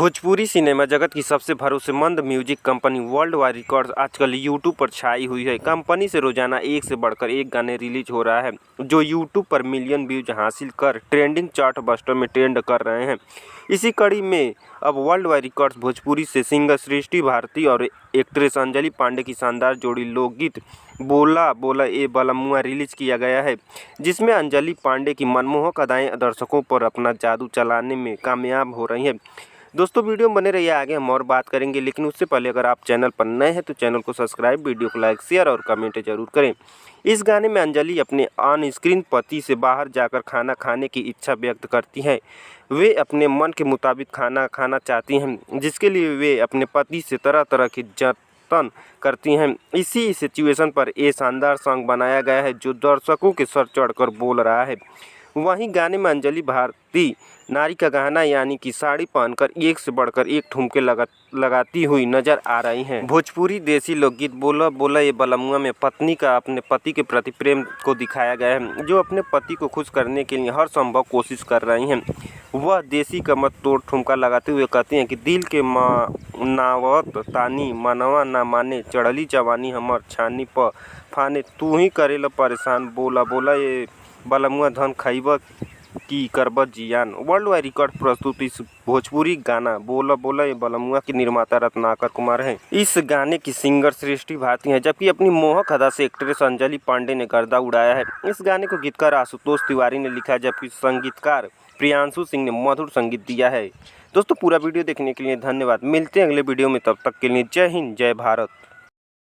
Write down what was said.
Bhojpuri cinema जगत की सबसे भरोसेमंद music company world wide records आजकल यूट्यूब पर छाई हुई है। कंपनी से रोजाना एक से बढ़कर एक गाने रिलीज हो रहा है जो यूट्यूब पर मिलियन व्यूज हासिल कर ट्रेंडिंग चार्ट बस्टर में ट्रेंड कर रहे हैं। इसी कड़ी में अब वर्ल्ड वाइड रिकॉर्ड्स भोजपुरी से सिंगर सृष्टि भारती और एक्ट्रेस अंजलि पांडे की शानदार जोड़ी लोकगीत बोला बोला ए बलमुआ रिलीज किया गया है, जिसमें अंजलि पांडे की मनमोहक अदाएं दर्शकों पर अपना जादू चलाने में कामयाब हो रही हैं। दोस्तों वीडियो में बने रहिए, आगे हम और बात करेंगे, लेकिन उससे पहले अगर आप चैनल पर नए हैं तो चैनल को सब्सक्राइब, वीडियो को लाइक, शेयर और कमेंट जरूर करें। इस गाने में अंजलि अपने ऑन स्क्रीन पति से बाहर जाकर खाना खाने की इच्छा व्यक्त करती हैं। वे अपने मन के मुताबिक खाना खाना चाहती हैं, जिसके लिए वे अपने पति से तरह तरह की जतन करती हैं। इसी सिचुएशन पर ये शानदार सॉन्ग बनाया गया है जो दर्शकों के सर चढ़कर बोल रहा है। वहीं गाने में अंजलि भारती नारी का गहना यानी कि साड़ी पहनकर एक से बढ़कर एक ठुमके लगाती हुई नजर आ रही हैं। भोजपुरी देसी लोकगीत बोला बोला ये बलमुआ में पत्नी का अपने पति के प्रति प्रेम को दिखाया गया है, जो अपने पति को खुश करने के लिए हर संभव कोशिश कर रही हैं। वह देसी कमर तोड़ ठुमका लगाते हुए कहती हैं कि दिल के मनावत तानी मनवा ना माने चढ़ली जवानी हमर छानी प फाने तू ही करेला परेशान बोला बोला ये बलमुआ धन खैबा की करबत जियान। वर्ल्ड वाइड रिकॉर्ड प्रस्तुत इस भोजपुरी गाना बोला बोला ये बलमुआ के निर्माता रत्नाकर कुमार हैं। इस गाने की सिंगर सृष्टि भारती हैं, जबकि अपनी मोहक अदा से एक्ट्रेस अंजलि पांडे ने गर्दा उड़ाया है। इस गाने को गीतकार आशुतोष तिवारी ने लिखा है, जबकि संगीतकार प्रियांशु सिंह ने मधुर संगीत दिया है। दोस्तों पूरा वीडियो देखने के लिए धन्यवाद। मिलते हैं अगले वीडियो में, तब तक के लिए जय हिंद जय भारत।